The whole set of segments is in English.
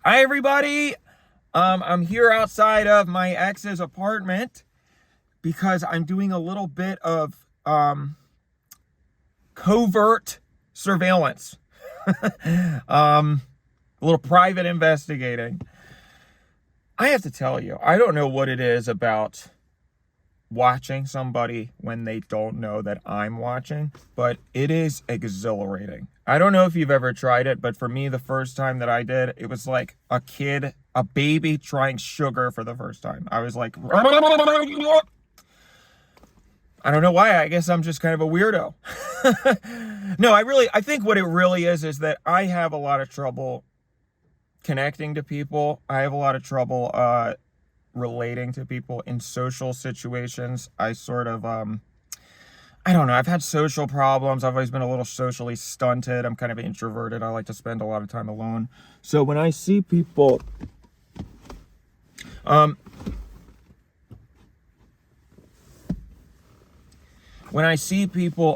Hi, everybody. I'm here outside of my ex's apartment because I'm doing a little bit of covert surveillance, a little private investigating. I have to tell you, I don't know what it is about watching somebody when they don't know that I'm watching, but it is exhilarating. I don't know if you've ever tried it, but for me, the first time that I did, it was like a baby trying sugar for the first time. I was like, I don't know why. I guess I'm just kind of a weirdo. No, I think what it really is that I have a lot of trouble connecting to people. I have a lot of trouble, relating to people in social situations. I sort of, I don't know. I've had social problems. I've always been a little socially stunted. I'm kind of introverted. I like to spend a lot of time alone. So when I see people,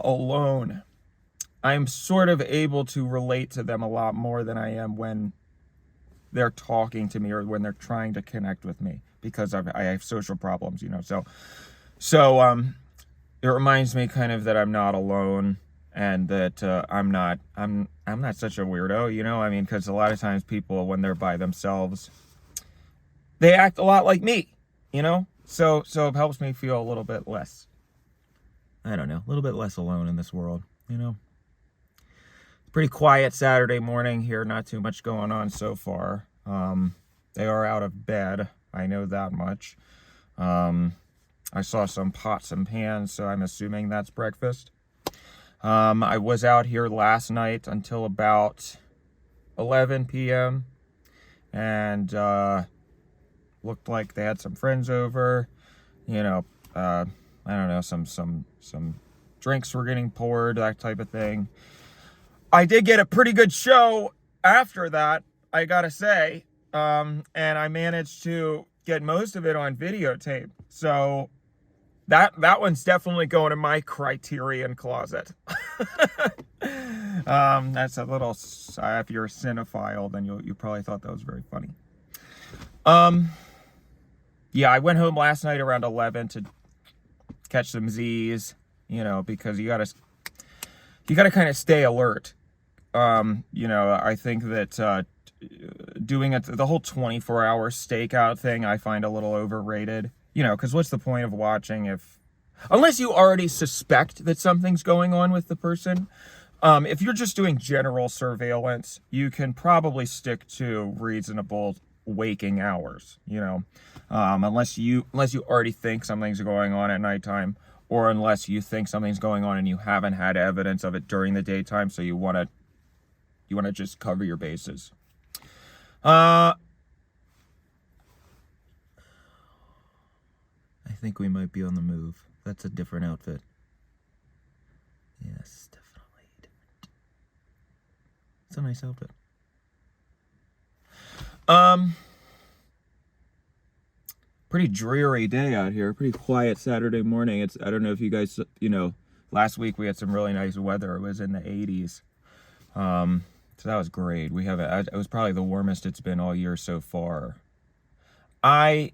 alone, I'm sort of able to relate to them a lot more than I am when they're talking to me or when they're trying to connect with me because I have social problems. So it reminds me kind of that I'm not alone and that I'm not such a weirdo. I mean, because a lot of times people, when they're by themselves, they act a lot like me. So it helps me feel a little bit less, I don't know, a little bit less alone in this world. Pretty quiet Saturday morning here, not too much going on so far. They are out of bed, I know that much. I saw some pots and pans, so I'm assuming that's breakfast. I was out here last night until about 11 p.m. and looked like they had some friends over. I don't know, some drinks were getting poured, that type of thing. I did get a pretty good show after that, I gotta say, and I managed to get most of it on videotape. So that one's definitely going in my Criterion closet. That's a little. If you're a cinephile, then you probably thought that was very funny. Yeah, I went home last night around 11 to catch some Z's. Because you gotta kind of stay alert. I think that doing the whole 24-hour stakeout thing, I find a little overrated. Because what's the point of watching unless you already suspect that something's going on with the person? If you're just doing general surveillance, you can probably stick to reasonable waking hours, unless you already think something's going on at nighttime, or unless you think something's going on and you haven't had evidence of it during the daytime, so you want to just cover your bases. I think we might be on the move. That's a different outfit. Yes, definitely different. It's a nice outfit. Pretty dreary day out here. Pretty quiet Saturday morning. I don't know if you guys, last week we had some really nice weather. It was in the 80s. So that was great. It was probably the warmest it's been all year so far. I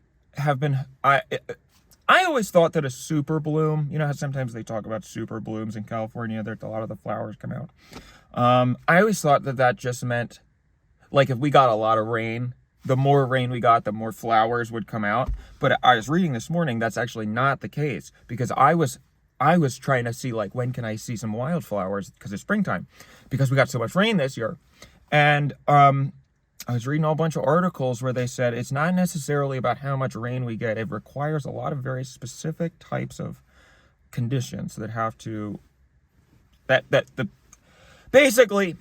always thought that a super bloom, how sometimes they talk about super blooms in California, that a lot of the flowers come out. I always thought that just meant, like, if we got a lot of rain, the more rain we got, the more flowers would come out. But I was reading this morning, that's actually not the case, because I was trying to see, like, when can I see some wildflowers, because it's springtime, because we got so much rain this year. And I was reading a whole bunch of articles where they said it's not necessarily about how much rain we get. It requires a lot of very specific types of conditions that have to, basically,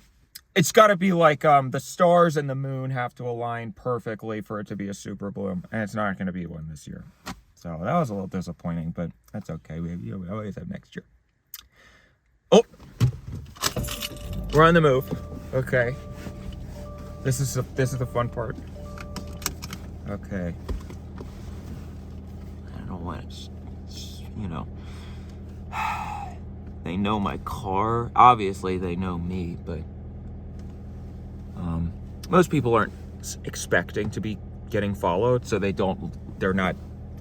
it's got to be like the stars and the moon have to align perfectly for it to be a super bloom, and it's not going to be one this year. So that was a little disappointing, but that's okay. We always have next year. Oh, we're on the move. Okay. This is the fun part. Okay. I don't know what they know my car. Obviously, they know me, but most people aren't expecting to be getting followed, so they're not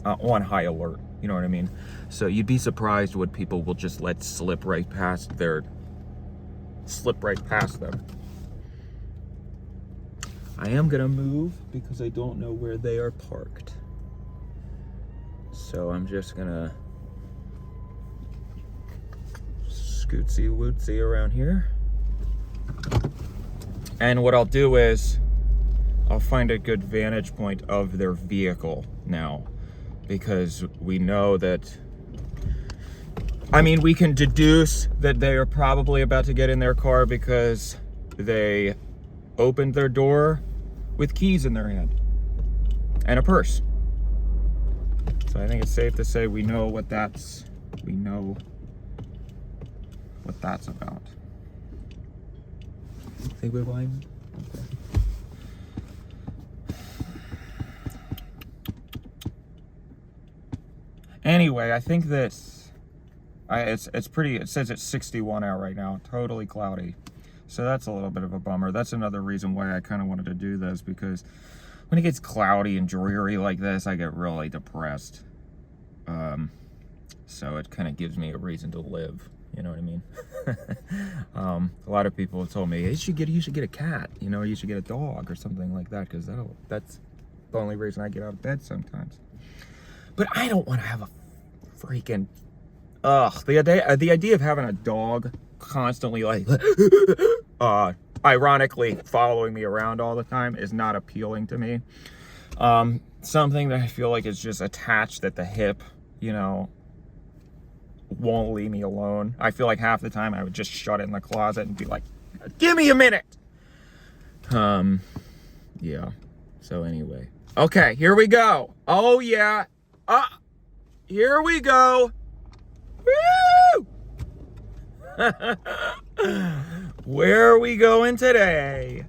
on high alert. You know what I mean? So you'd be surprised what people will just let slip right past them. I am gonna move because I don't know where they are parked. So I'm just gonna scootsy wootsy around here. And what I'll do is I'll find a good vantage point of their vehicle now, because we know that, I mean, we can deduce that they are probably about to get in their car because they opened their door with keys in their hand and a purse. So I think it's safe to say we know what that's about. Think we're buying? Okay. Anyway, I think this, it's pretty, it says it's 61 out right now, totally cloudy. So that's a little bit of a bummer. That's another reason why I kind of wanted to do this, because when it gets cloudy and dreary like this, I get really depressed. So it kind of gives me a reason to live. You know what I mean? A lot of people have told me, hey, you should get a cat, you know, you should get a dog or something like that, because that's the only reason I get out of bed sometimes. But I don't want to have a freaking, the idea of having a dog constantly like, ironically following me around all the time is not appealing to me. Something that I feel like is just attached at the hip, you know, won't leave me alone. I feel like half the time I would just shut it in the closet and be like, give me a minute. Yeah. So anyway. Okay, here we go. Oh yeah. Here we go. Woo! Where are we going today?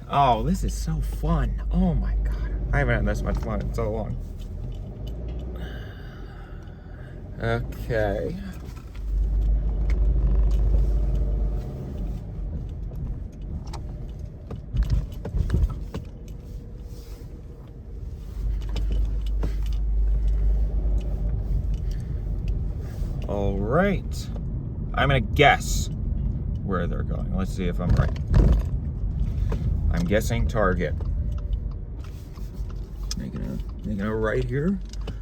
Oh, this is so fun. Oh my God. I haven't had this much fun in so long. Okay. All right. I'm gonna guess where they're going. Let's see if I'm right. I'm guessing Target. Making a right here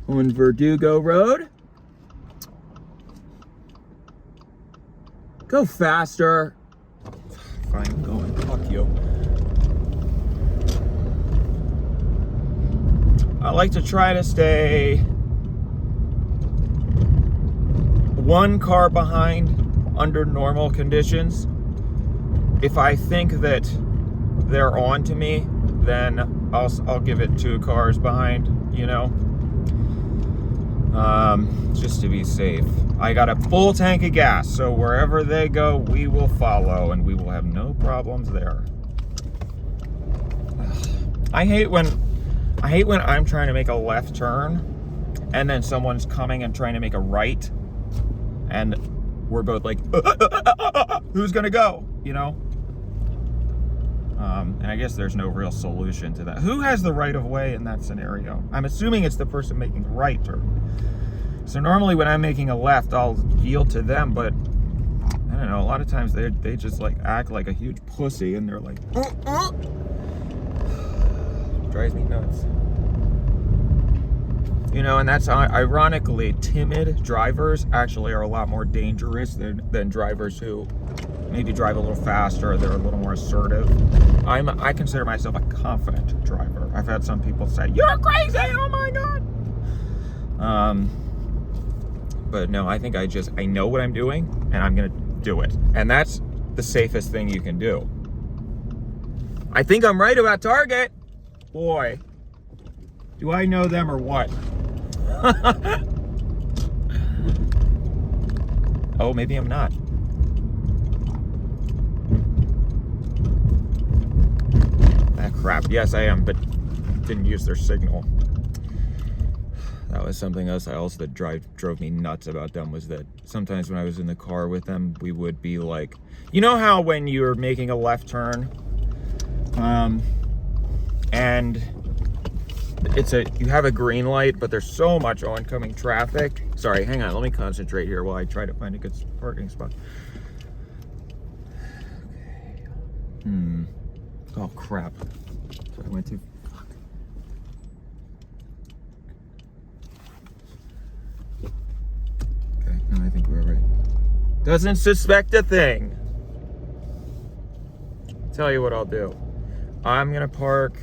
on Verdugo Road. Go faster. Fine, I'm going. Fuck you. I like to try to stay one car behind under normal conditions. If I think that they're on to me, then I'll give it 2 cars behind, you know, just to be safe. I got a full tank of gas, so wherever they go, we will follow, and we will have no problems there. I hate when I'm trying to make a left turn, and then someone's coming and trying to make a right, and we're both like, who's gonna go, you know? And I guess there's no real solution to that. Who has the right of way in that scenario? I'm assuming it's the person making the right turn. So normally when I'm making a left, I'll yield to them, but I don't know, a lot of times they just like act like a huge pussy, and they're like, drives me nuts. You know, and that's ironically, timid drivers actually are a lot more dangerous than drivers who maybe drive a little faster, or they're a little more assertive. I consider myself a confident driver. I've had some people say, you're crazy, oh my God. But no, I think I know what I'm doing, and I'm gonna do it. And that's the safest thing you can do. I think I'm right about Target. Boy, do I know them or what? Oh, maybe I'm not. Ah, crap. Yes, I am, but didn't use their signal. That was something else that drove me nuts about them, was that sometimes when I was in the car with them, we would be like, you know how when you're making a left turn And you have a green light, but there's so much oncoming traffic. Sorry, hang on, let me concentrate here while I try to find a good parking spot. Oh crap. Sorry, I went too. Fuck. Okay, no, I think we're right. Doesn't suspect a thing. Tell you what I'll do. I'm gonna park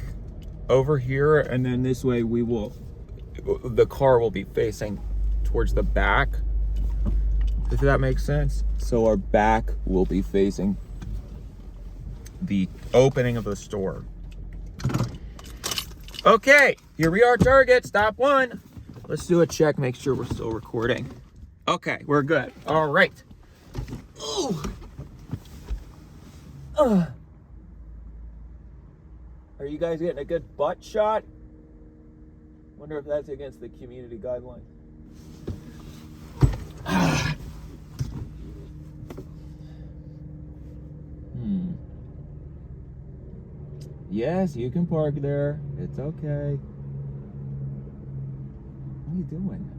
over here, and then this way the car will be facing towards the back, if that makes sense. So our back will be facing the opening of the store. Okay, here we are, Target, stop one. Let's do a check, make sure we're still recording. Okay, we're good. All right. Ooh. Are you guys getting a good butt shot? Wonder if that's against the community guidelines. Yes, you can park there. It's okay. What are you doing?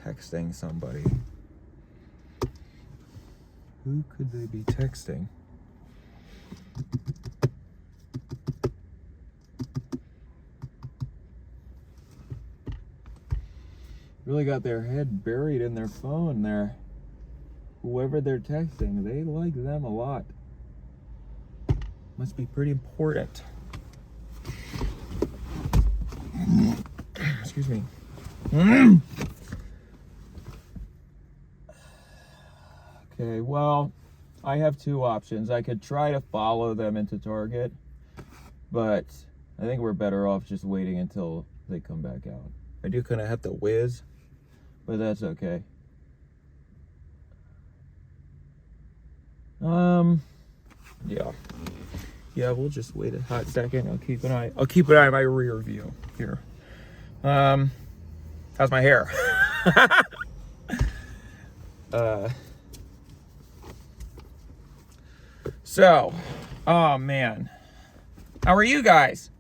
Texting somebody. Who could they be texting? Really got their head buried in their phone there. Whoever they're texting, they like them a lot. Must be pretty important. Excuse me. Okay, well, I have two options. I could try to follow them into Target, but I think we're better off just waiting until they come back out. I do kind of have to whiz, but that's okay. Yeah, we'll just wait a hot second. I'll keep an eye on my rear view here. How's my hair? So, oh man, how are you guys?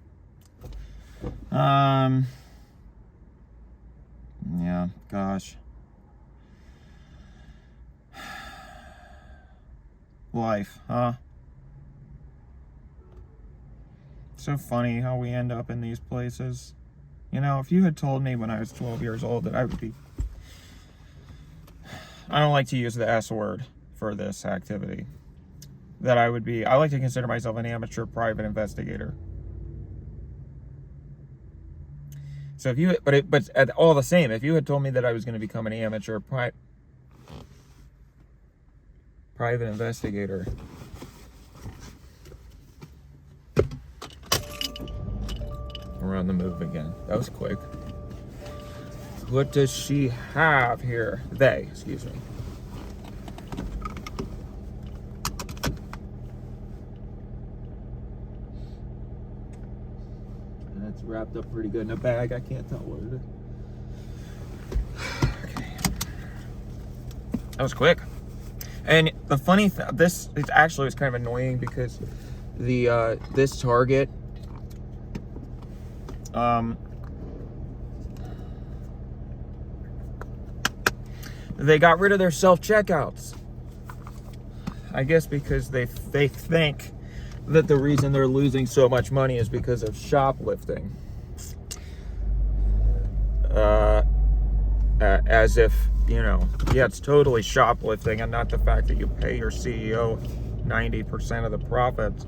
Yeah, gosh. Life, huh? So funny how we end up in these places. You know, if you had told me when I was 12 years old that I would be... I don't like to use the S word for this activity. That I would be... I like to consider myself an amateur private investigator. So if you... But all the same, if you had told me that I was going to become an amateur private investigator... We're on the move again. That was quick. What does she have here? They, excuse me. That's wrapped up pretty good in a bag. I can't tell what it is. Okay. That was quick. And the funny thing, this it actually was kind of annoying because the this Target, they got rid of their self-checkouts. I guess because they think that the reason they're losing so much money is because of shoplifting. As if, you know, yeah, it's totally shoplifting and not the fact that you pay your CEO 90% of the profits.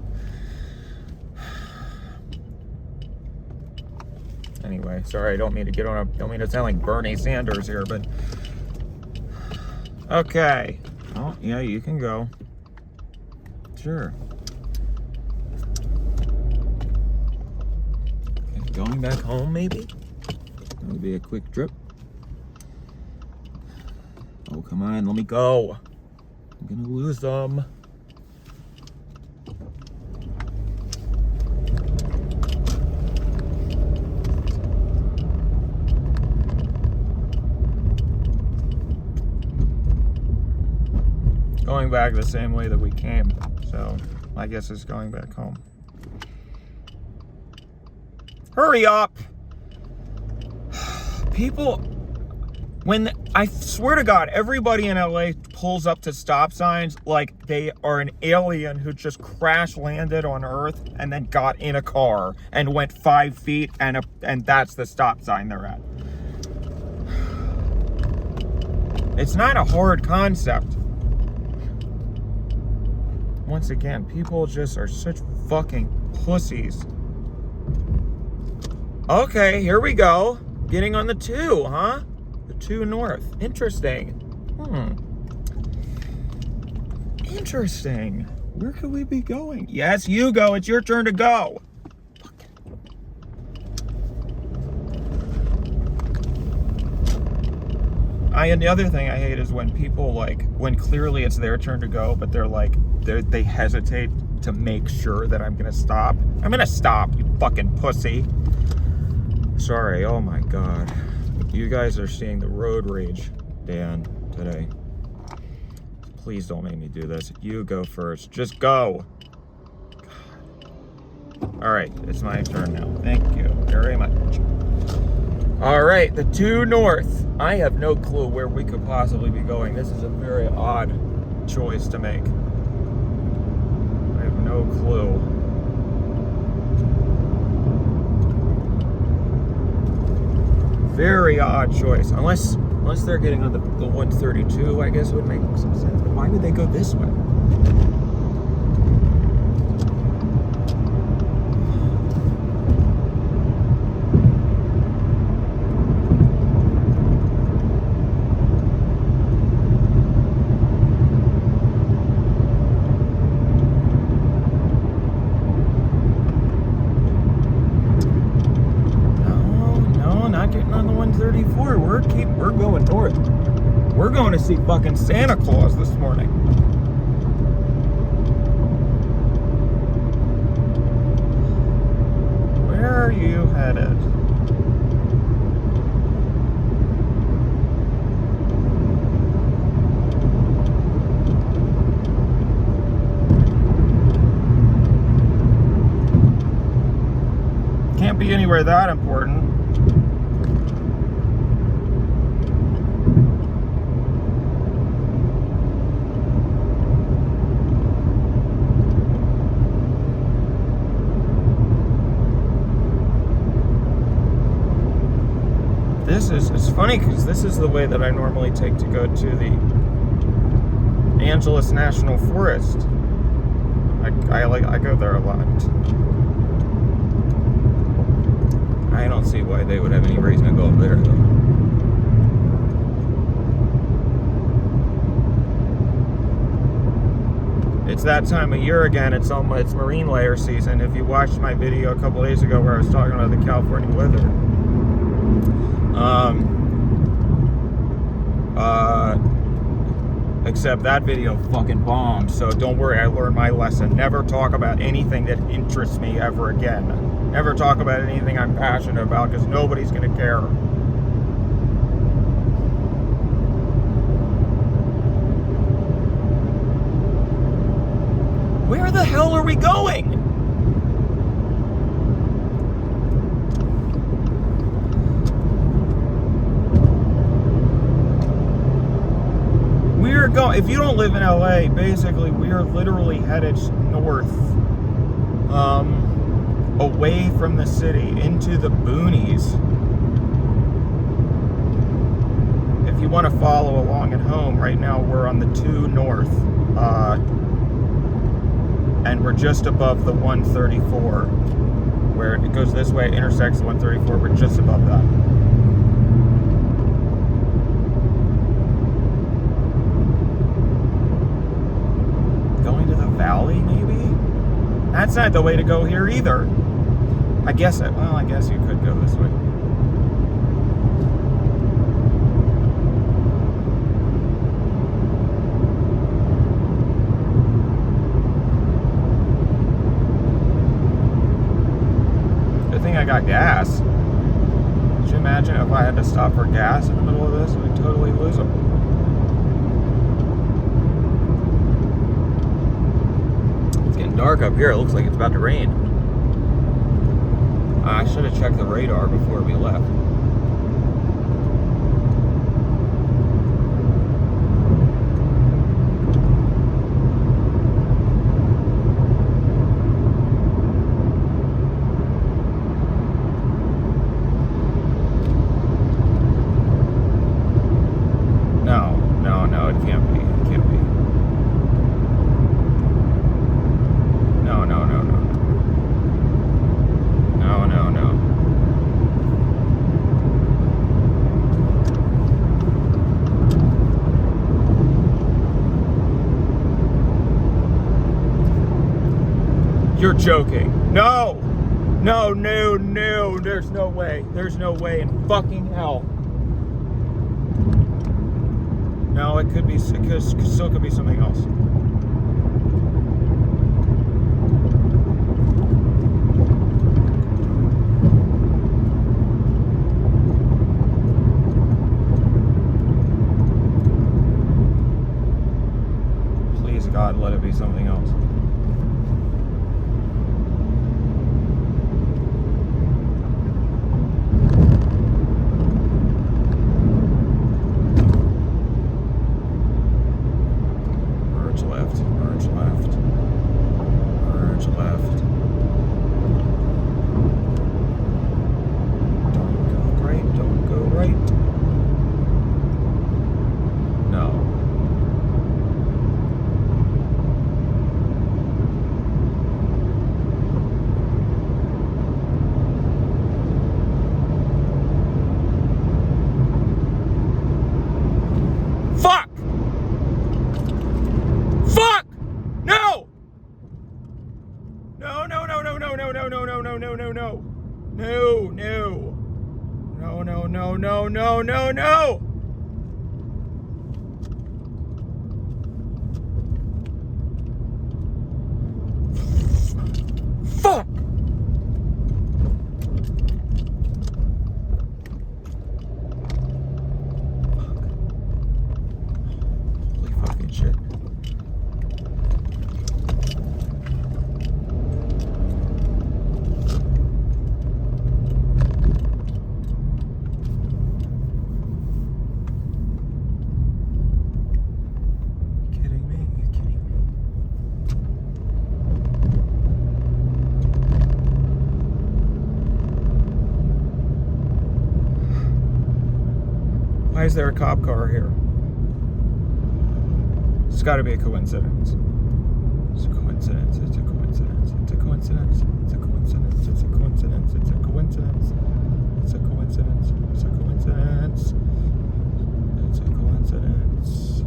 Anyway, sorry, I don't mean to sound like Bernie Sanders here, but okay. Oh, yeah, you can go. Sure. Okay, going back home, maybe? That'll be a quick trip. Oh, come on, let me go. I'm gonna lose them. going back the same way that we came. So I guess it's going back home. Hurry up! People, I swear to God, everybody in LA pulls up to stop signs like they are an alien who just crash landed on Earth and then got in a car and went 5 feet and that's the stop sign they're at. It's not a hard concept. Once again, people just are such fucking pussies. Okay, here we go. Getting on the 2, huh? The 2 north. Interesting. Interesting. Where could we be going? Yes, you go. It's your turn to go. And the other thing I hate is when people, like, when clearly it's their turn to go, but they hesitate to make sure that I'm gonna stop. I'm gonna stop, you fucking pussy. Sorry, oh my God. You guys are seeing the road rage, Dan, today. Please don't make me do this. You go first. Just go. All right, it's my turn now. Thank you very much. All right, the 2 north. I have no clue where we could possibly be going. This is a very odd choice to make. I have no clue. Very odd choice. Unless they're getting on the 132, I guess it would make some sense. But why would they go this way? We're going north. We're going to see fucking Santa Claus this morning. Where are you headed? Can't be anywhere that important. It's funny because this is the way that I normally take to go to the Angeles National Forest. I go there a lot. I don't see why they would have any reason to go up there though. It's that time of year again. It's marine layer season. If you watched my video a couple days ago where I was talking about the California weather. Except that video fucking bombed, so don't worry, I learned my lesson. Never talk about anything that interests me ever again. Never talk about anything I'm passionate about, because nobody's gonna care. Where the hell are we going? If you don't live in LA, basically we are literally headed north, away from the city into the boonies. If you want to follow along at home, right now we're on the 2 north, and we're just above the 134, where it goes this way, intersects the 134. We're just above that. Valley, maybe? That's not the way to go here either. I guess you could go this way. Good thing I got gas. Could you imagine if I had to stop for gas in the middle of this? We'd totally lose them. dark up here. It looks like it's about to rain. I should have checked the radar before we left. No, it can't be. It can't be. No. You're joking. No. There's no way. There's no way in fucking hell. No, it could be. It still could be something else. Please, God, let it be something else. Merge left. Don't go right. No. Fuck! No. Fuck! Holy fucking shit. Why is there a cop car here? It's got to be a coincidence. It's a coincidence. It's a coincidence. It's a coincidence. It's a coincidence. It's a coincidence. It's a coincidence. It's a coincidence. It's a coincidence. It's a coincidence.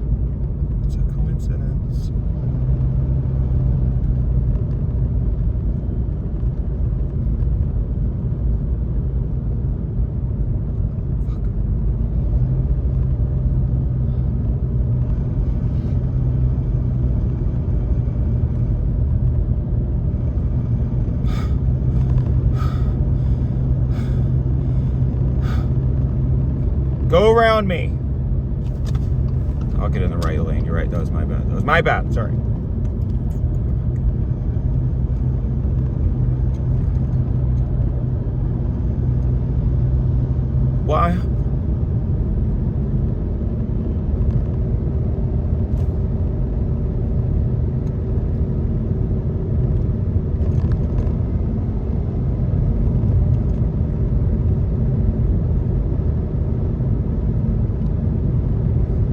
It's a coincidence. Go around me. I'll get in the right lane. You're right. That was my bad. That was my bad. Sorry. Why?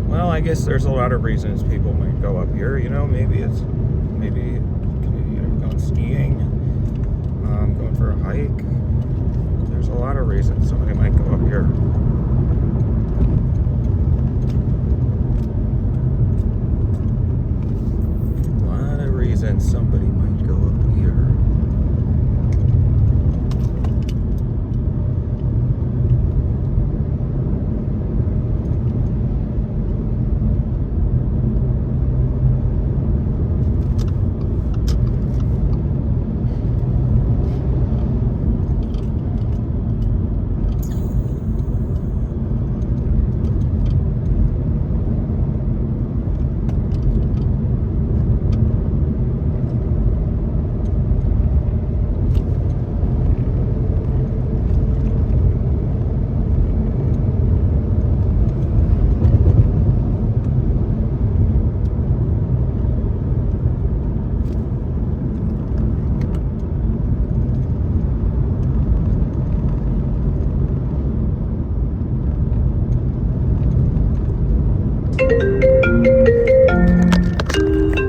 Well, I guess there's a lot of reasons people might go up here. You know, maybe you're going skiing, going for a hike. There's a lot of reasons somebody might go up here.